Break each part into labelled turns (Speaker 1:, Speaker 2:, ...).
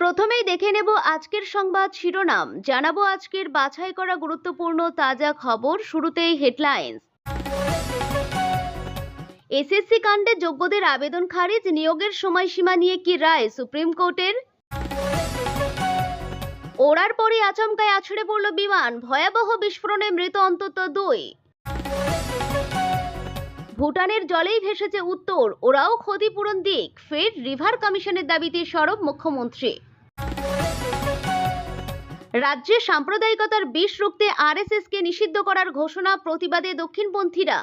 Speaker 1: প্রথমেই দেখে নেব আজকের সংবাদ শিরোনাম, জানাবো আজকের বাছাই করা গুরুত্বপূর্ণ তাজা খবর। শুরুতেই হেডলাইন্স। এসএসসি কাণ্ডে যোগ্যদের আবেদন খারিজ, নিয়োগের সময়সীমা নিয়ে কি রায় সুপ্রিম কোর্টের? ওড়ার পরই আচমকায় আছড়ে পড়ল বিমান, ভয়াবহ বিস্ফোরণে মৃত অন্তত 2। ভুটানের জলেই ভেসেছে উত্তর, ওরাও ক্ষতিপূরণ দিক। ফের রিভার কমিশনের দাবিতে সরব মুখ্যমন্ত্রী। রাজ্যে সাম্প্রদায়িকতার বিষ রুখতে আরএসএসকে নিষিদ্ধ করার ঘোষণা, প্রতিবাদে দক্ষিণপন্থীরা।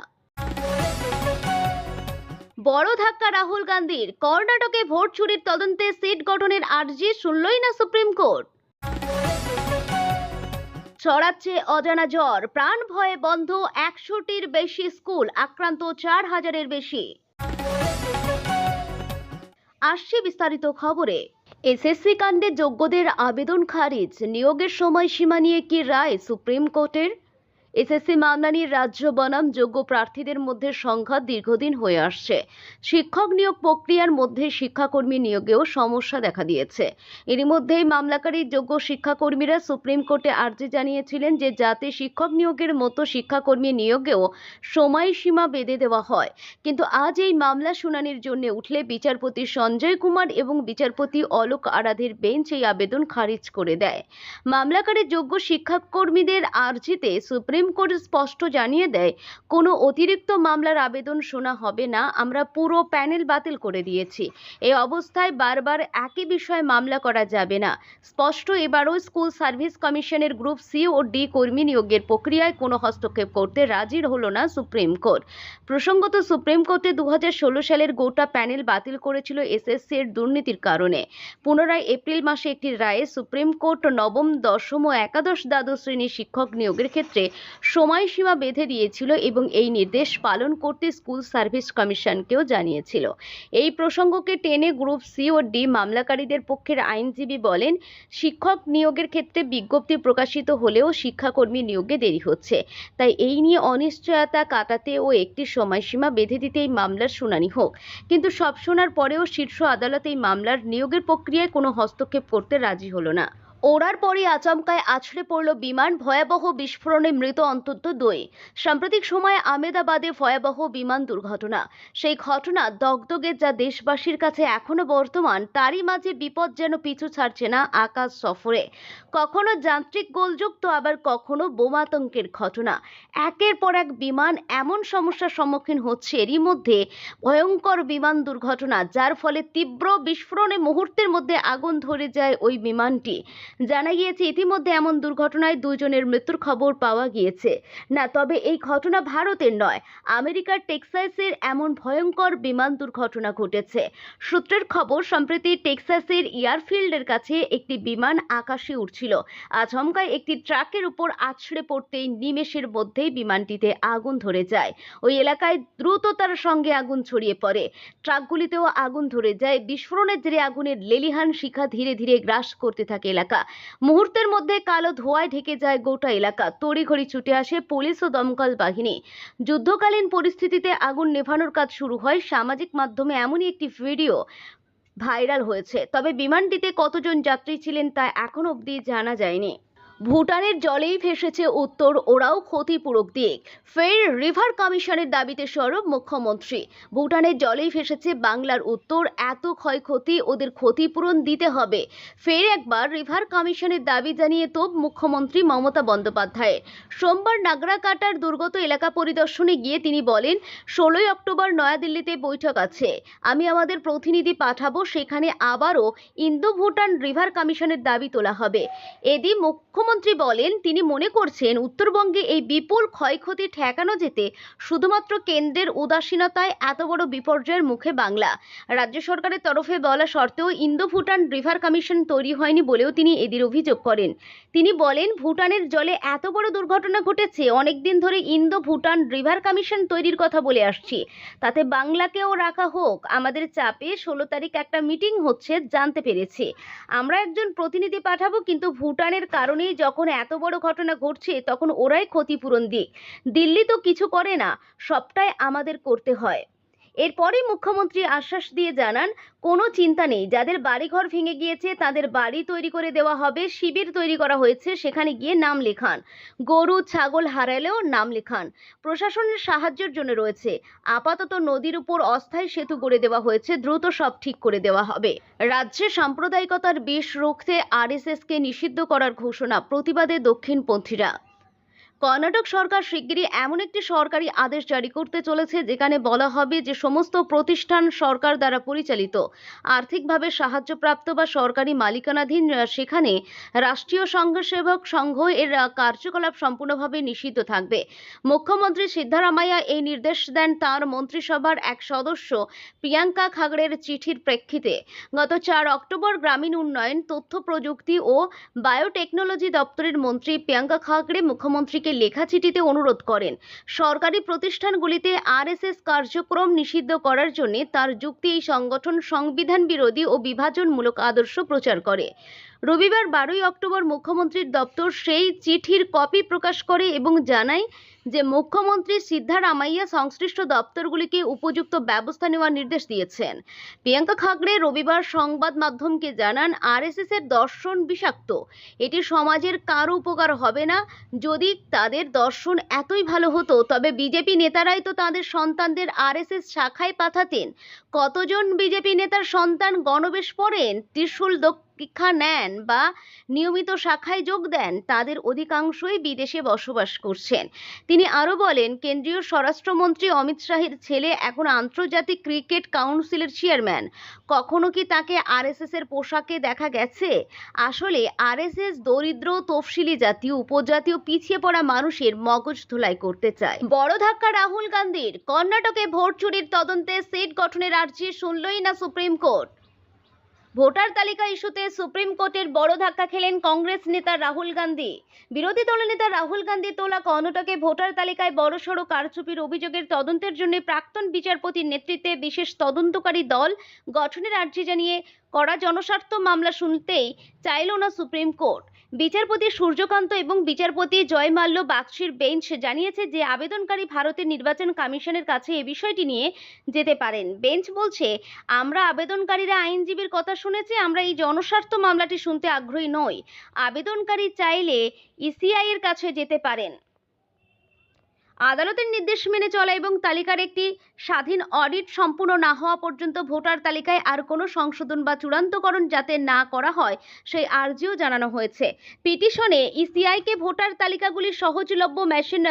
Speaker 1: বড় ধাক্কা রাহুল গান্ধীর, কর্ণাটকে ভোট চুরির তদন্তে সিট গঠনের আর্জি শুনলই না সুপ্রিম কোর্ট। ছড়াচ্ছে অজানা জ্বর, প্রাণ ভয়ে বন্ধ 100টির বেশি স্কুল, আক্রান্ত 4000-এর বেশি। আসছে বিস্তারিত খবরে। এসএসসি কাণ্ডে যোগ্যদের আবেদন খারিজ, নিয়োগের সময়সীমা নিয়ে কি রায় সুপ্রিম কোর্টের? এসএসসি মামলা নিয়ে রাজ্য বনাম যোগ্য প্রার্থীদের মধ্যে সংঘাত দীর্ঘদিন হয়ে আসছে। শিক্ষক নিয়োগ প্রক্রিয়ার মধ্যে শিক্ষাকর্মী নিয়োগেও সমস্যা দেখা দিয়েছে। এরই মধ্যেই মামলাকারী যোগ্য শিক্ষাকর্মীরা সুপ্রিম কোর্টে আর্জি জানিয়েছিলেন যে যাতে শিক্ষক নিয়োগের মতো শিক্ষাকর্মী নিয়োগেও সময়সীমা বেঁধে দেওয়া হয়। কিন্তু আজ এই মামলা শুনানির জন্য উঠলে বিচারপতি সঞ্জয় কুমার এবং বিচারপতি অলোক আরাধের বেঞ্চ এই আবেদন খারিজ করে দেয়। মামলাকারী যোগ্য শিক্ষাকর্মীদের আর্জিতে সুপ্রিম কোর্ট স্পষ্ট জানিয়ে দেয়, কোনো অতিরিক্ত মামলার আবেদন শোনা হবে না, আমরা পুরো প্যানেল বাতিল করে দিয়েছি। এই অবস্থায় বারবার একই বিষয়ে মামলা করা যাবে না। স্পষ্ট, এবারও স্কুল সার্ভিস কমিশনের গ্রুপ সি ও ডি কর্মী নিয়োগের প্রক্রিয়ায় কোনো হস্তক্ষেপ করতে রাজি হলো না সুপ্রিম কোর্ট। প্রসঙ্গত, সুপ্রিম কোর্টে 2016 সালের গোটা প্যানেল বাতিল করেছিল এসএসসি এর দুর্নীতির কারণে। পুনরায় এপ্রিল মাসে একটি রায়ে সুপ্রিম কোর্ট নবম, দশম ও একাদশ দ্বাদশ শ্রেণীর শিক্ষক নিয়োগের ক্ষেত্রে সময়সীমা বেঁধে দিয়েছিল এবং এই নির্দেশ পালন করতে স্কুল সার্ভিস কমিশনকেও জানিয়েছিল। এই প্রসঙ্গকে টেনে গ্রুপ সি ও ডি মামলাকারীদের পক্ষের আইনজীবী বলেন, শিক্ষক নিয়োগের ক্ষেত্রে বিজ্ঞপ্তি প্রকাশিত হলেও শিক্ষাকর্মী নিয়োগে দেরি হচ্ছে, তাই এই নিয়ে অনিশ্চয়তা কাটাতে ও একটি সময়সীমা বেঁধে দিতে এই মামলার শুনানি হোক। কিন্তু সব শোনার পরেও শীর্ষ আদালত এই মামলার নিয়োগের প্রক্রিয়ায় কোনো হস্তক্ষেপ করতে রাজি হলো না। ওড়ার পরই আচমকায় আছড়ে পড়ল বিমান, ভয়াবহ বিস্ফোরণে মৃত অন্তত 2। সাম্প্রতিক সময়ে আহমেদাবাদে ভয়াবহ বিমান দুর্ঘটনা, সেই ঘটনা দগদগে যা দেশবাসীর কাছে এখনো বর্তমান। তারই মাঝে বিপদ যেন পিছু ছাড়ছে না আকাশ সফরে। কখনো যান্ত্রিক গোলযোগ তো আবার কখনো বোমাতঙ্কের ঘটনা। একের পর এক বিমান এমন সমস্যার সম্মুখীন হচ্ছে, এরই মধ্যে ভয়ঙ্কর বিমান দুর্ঘটনা, যার ফলে তীব্র বিস্ফোরণে মুহূর্তের মধ্যে আগুন ধরে যায় ওই বিমানটি। জানা গিয়েছে ইতিমধ্যে এমন দুর্ঘটনায় 2 জনের মৃত্যুর খবর পাওয়া গিয়েছে। না, তবে এই ঘটনা ভারতের নয়, আমেরিকার টেক্সাসের এমন ভয়ঙ্কর বিমান দুর্ঘটনা ঘটেছে। সূত্রের খবর, সম্প্রতি টেক্সাসের এয়ারফিল্ডের কাছে একটি বিমান আকাশে উড়ছিল। আচমকাই একটি ট্রাকের উপর আছড়ে পড়তেই নিমেষের মধ্যেই বিমানটিতে আগুন ধরে যায়। ওই এলাকায় দ্রুততার সঙ্গে আগুন ছড়িয়ে পড়ে, ট্রাকগুলিতেও আগুন ধরে যায়। বিস্ফোরণের জেরে আগুনের লেলিহান শিখা ধীরে ধীরে গ্রাস করতে থাকে এলাকা। মুহূর্তের মধ্যে কালো ধোঁয়ায় ঢেকে যায় গোটা এলাকা। তড়িঘড়ি ছুটে আসে পুলিশ ও দমকল বাহিনী। যুদ্ধকালীন পরিস্থিতিতে আগুন নেভানোর কাজ শুরু হয়। সামাজিক মাধ্যমে এমনই একটি ভিডিও ভাইরাল হয়েছে, তবে বিমানটিতে কতজন যাত্রী ছিলেন তা এখনো অবধি জানা যায়নি। ভুটানের জলেই ভেসেছে উত্তর, ওরাও ক্ষতিপূরক দিক। ফের রিভার কমিশনের দাবিতে সরব মুখ্যমন্ত্রী। ভুটানের জলেই ভেসেছে বাংলার উত্তর, এত ক্ষয়ক্ষতি, ওদের ক্ষতিপূরণ দিতে হবে। ফের একবার রিভার কমিশনের দাবি জানিয়ে তোপ মুখ্যমন্ত্রী মমতা বন্দ্যোপাধ্যায়। সোমবার নাগরাকাটার দুর্গত এলাকা পরিদর্শনে গিয়ে তিনি বলেন, 16ই অক্টোবর নয়াদিল্লিতে বৈঠক আছে, আমি আমাদের প্রতিনিধি পাঠাবো, সেখানে আবারও ইন্দো ভুটান রিভার কমিশনের দাবি তোলা হবে। এদিন মুখ্যমন্ত্রী বলেন, তিনি মনে করছেন উত্তরবঙ্গে এই বিপুল ক্ষয়ক্ষতি ঠেকানো যেতে শুধুমাত্র কেন্দ্রের উদাসীনতায় এত বড় বিপর্যয়ের মুখে বাংলা। রাজ্য সরকারের তরফে বলা সত্ত্বেও ইন্দো ভুটান রিভার কমিশন তৈরি হয়নি বলেও তিনি এদিন অভিযোগ করেন। তিনি বলেন, ভুটানের জলে এত বড় দুর্ঘটনা ঘটেছে, অনেকদিন ধরে ইন্দো ভুটান রিভার কমিশন তৈরির কথা বলে আসছি, তাতে বাংলাকেও রাখা হোক। আমাদের চাপে 16 তারিখ একটা মিটিং হচ্ছে, জানতে পেরেছি, আমরা একজন প্রতিনিধি পাঠাবো, কিন্তু ভুটানের কারণেই যখন এত বড় ঘটনা ঘটছে তখন ওরাই ক্ষতিপূরণ দিক। দিল্লি তো কিছু করে না, সবটাই আমাদের করতে হয়। এরপরই মুখ্যমন্ত্রী আশ্বাস দিয়ে জানান, কোনো চিন্তা নেই, যাদের বাড়িঘর ভেঙে গিয়েছে তাদের বাড়ি তৈরি করে দেওয়া হবে। শিবির তৈরি করা হয়েছে, সেখানে গিয়ে নাম লেখান। গরু ছাগল হারালেও নাম লেখান। প্রশাসনের সাহায্যের জন্য রয়েছে। আপাতত নদীর উপর অস্থায়ী সেতু গড়ে দেওয়া হয়েছে, দ্রুত সব ঠিক করে দেওয়া হবে। রাজ্যে সাম্প্রদায়িকতার বিষ রুখতে আরএসএসকে নিষিদ্ধ করার ঘোষণা, প্রতিবাদে দক্ষিণপন্থীরা। কর্ণাটক সরকার শিগগিরই এমন একটি সরকারি আদেশ জারি করতে চলেছে যেখানে বলা হবে যে সমস্ত প্রতিষ্ঠান সরকার দ্বারা পরিচালিত, আর্থিকভাবে সাহায্যপ্রাপ্ত বা সরকারি মালিকানাধীন, সেখানে রাষ্ট্রীয় স্বয়ংসেবক সংঘ এর কার্যকলাপ সম্পূর্ণভাবে নিষিদ্ধ থাকবে। মুখ্যমন্ত্রী সিদ্ধারামাইয়া এই নির্দেশ দেন তাঁর মন্ত্রিসভার এক সদস্য প্রিয়াঙ্কা খাগড়ের চিঠির প্রেক্ষিতে। গত 4 অক্টোবর গ্রামীণ উন্নয়ন, তথ্য প্রযুক্তি ও বায়োটেকনোলজি দপ্তরের মন্ত্রী প্রিয়াঙ্কা খাগড়ে মুখ্যমন্ত্রীকে লেখা চিঠিতে অনুরোধ করেন সরকারি প্রতিষ্ঠানগুলিতে আরএসএস কার্যক্রম নিষিদ্ধ করার জন্য। তার যুক্তি, এই সংগঠন সংবিধান বিরোধী ও বিভাজনমূলক আদর্শ প্রচার করে। রবিবার 12 অক্টোবর মুখ্যমন্ত্রীর দপ্তর সেই চিঠির কপি প্রকাশ করে এবং জানায় যে মুখ্যমন্ত্রী সিদ্ধারামাইয়া সংশ্লিষ্ট দপ্তরগুলিকে উপযুক্ত ব্যবস্থা নেওয়ার নির্দেশ দিয়েছেন। প্রিয়াঙ্কা খাগড়ে রবিবার সংবাদ মাধ্যমকে জানান, আরএসএস এর দর্শন বিষাক্ত, এটি সমাজের কারো উপকার হবে না। যদি তাদের দর্শন এতই ভালো হতো তবে বিজেপি নেতারাই তো তাদের সন্তানদের আরএসএস শাখায় পাঠাতেন। কতজন বিজেপি নেতার সন্তান গণবেশ পড়েন, ত্রিশূল দীক্ষা নেন বা নিয়মিত শাখায় যোগ দেন? তাদের অধিকাংশই বিদেশে বসবাস করছেন। তিনি আরও বলেন, কেন্দ্রীয় স্বরাষ্ট্রমন্ত্রী অমিত শাহের ছেলে এখন আন্তর্জাতিক ক্রিকেট কাউন্সিলের চেয়ারম্যান। কখনো কি তাকে আরএসএস এর পোশাকে দেখা গেছে? আসলে আরএসএস দরিদ্র, তফসিলি জাতি, উপজাতীয়, পিছিয়ে পড়া মানুষের মগজ ধোলাই করতে চায়। বড় ধাক্কা রাহুল গান্ধীর। কর্ণাটকে ভোট চুরির তদন্তে সিট গঠনের আর্জি শুনলই না সুপ্রিম কোর্ট। ভোটার তালিকা ইস্যুতে সুপ্রিম কোর্টের বড় ধাক্কা খেলেন কংগ্রেস নেতা রাহুল গান্ধী। বিরোধী দলনেতা রাহুল গান্ধী তোলা কর্ণাটকে ভোটার তালিকায় বড়সড় কারচুপির অভিযোগের তদন্তের জন্য প্রাক্তন বিচারপতির নেতৃত্বে বিশেষ তদন্তকারী দল গঠনের আর্জি জানিয়ে করা জনস্বার্থ মামলা শুনতেই চাইল না সুপ্রিম কোর্ট। বিচারপতি সূর্যকান্ত এবং বিচারপতি জয়মাল্য বাগচির বেঞ্চ জানিয়েছে যে আবেদনকারী ভারতের নির্বাচন কমিশনের কাছে এই বিষয়টি নিয়ে যেতে পারেন। বেঞ্চ বলছে, আমরা আবেদনকারীরা আইনজীবীর কথা শুনেছি, আমরা এই জনস্বার্থ মামলাটি শুনতে আগ্রহী নই। আবেদনকারী চাইলে ইসিআই এর কাছে যেতে পারেন। আদালতের নির্দেশ মেনে চলা এবং তালিকার একটি স্বাধীন অডিট সম্পূর্ণ না হওয়া পর্যন্ত ভোটার তালিকায় আর কোনো সংশোধন বা চূড়ান্তকরণ যাতে না করা হয় সেই আর্জিও জানানো হয়েছে। পিটিশনে ইসিআইকে ভোটার তালিকাগুলি সহজলভ্য, মেশিন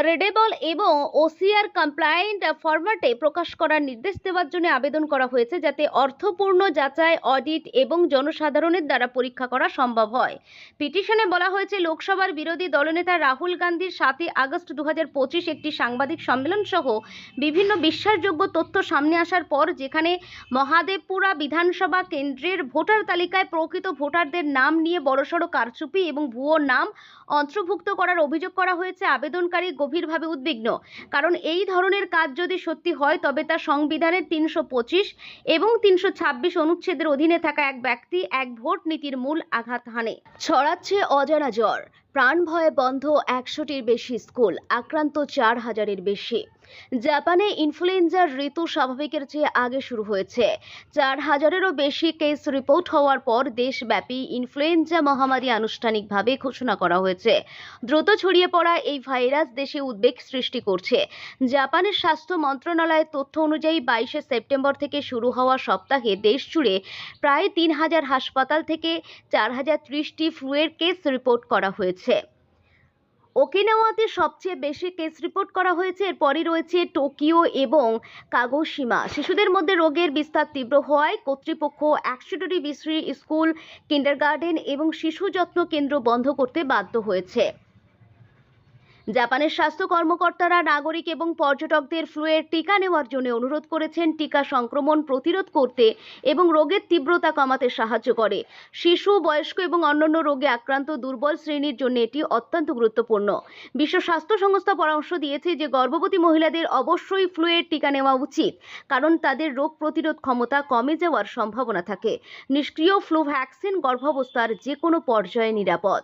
Speaker 1: রিডেবল এবং ওসিআর কমপ্লায়েন্ট ফরম্যাটে প্রকাশ করার নির্দেশ দেওয়ার জন্য আবেদন করা হয়েছে, যাতে অর্থপূর্ণ যাচাই, অডিট এবং জনসাধারণের দ্বারা পরীক্ষা করা সম্ভব হয়। পিটিশনে বলা হয়েছে, লোকসভার বিরোধী দলনেতা রাহুল গান্ধীর 7 আগস্ট 2025 একটি সাংবাদিক সম্মেলন সহ বিভিন্ন বিশ্বাসযোগ্য তথ্য সামনে আসার পর, যেখানে মহাদেবপুরা বিধানসভা কেন্দ্রের ভোটার তালিকায় প্রকৃত ভোটারদের নাম নিয়ে বড়সড় কারচুপি এবং ভুয়ো নাম অন্তর্ভুক্ত করার অভিযোগ করা হয়েছে। আবেদনকারী গভীরভাবে উদ্বিগ্ন, কারণ এই ধরনের কাজ যদি সত্যি হয় তবে তা সংবিধানের 325 এবং 326 অনুচ্ছেদের অধীনে থাকা এক ব্যক্তি এক ভোট নীতির মূল আঘাত হানে। ছড়াচ্ছে অজানা জ্বর, প্রাণ ভয়ে বন্ধ 100টির বেশি স্কুল, আক্রান্ত 4000-এর বেশি। জাপানে ইনফ্লুয়েঞ্জার ঋতু স্বাভাবিকের চেয়ে আগে শুরু হয়েছে। 4000-এরও বেশি কেস রিপোর্ট হওয়ার পর দেশব্যাপী ইনফ্লুয়েঞ্জা মহামারী আনুষ্ঠানিকভাবে ঘোষণা করা হয়েছে। দ্রুত ছড়িয়ে পড়া এই ভাইরাস দেশে উদ্বেগ সৃষ্টি করছে। জাপানের স্বাস্থ্য মন্ত্রণালয়ের তথ্য অনুযায়ী 22 সেপ্টেম্বর থেকে শুরু হওয়া সপ্তাহে দেশ জুড়ে প্রায় 3000 হাসপাতাল থেকে 4030টি ফ্লুয়ের কেস রিপোর্ট করা হয়েছে। ওকিনাওয়াতে সবচেয়ে বেশি কেস রিপোর্ট করা হয়েছে, এরপরই রয়েছে টোকিও এবং কাগোশিমা। শিশুদের মধ্যে রোগের বিস্তার তীব্র হওয়ায় কর্তৃপক্ষ 100টি বেশি স্কুল, কিন্ডারগার্টেন এবং শিশু যত্ন কেন্দ্র বন্ধ করতে বাধ্য হয়েছে। জাপানের স্বাস্থ্য কর্মকর্তারা নাগরিক এবং পর্যটকদের ফ্লুয়ের টিকা নেওয়ার জন্য অনুরোধ করেছেন। টিকা সংক্রমণ প্রতিরোধ করতে এবং রোগের তীব্রতা কমাতে সাহায্য করে। শিশু, বয়স্ক এবং অন্যান্য রোগে আক্রান্ত দুর্বল শ্রেণীর জন্য এটি অত্যন্ত গুরুত্বপূর্ণ। বিশ্ব স্বাস্থ্য সংস্থা পরামর্শ দিয়েছে যে গর্ভবতী মহিলাদের অবশ্যই ফ্লুয়ের টিকা নেওয়া উচিত, কারণ তাদের রোগ প্রতিরোধ ক্ষমতা কমে যাওয়ার সম্ভাবনা থাকে। নিষ্ক্রিয় ফ্লু ভ্যাকসিন গর্ভাবস্থার যে কোনো পর্যায়ে নিরাপদ।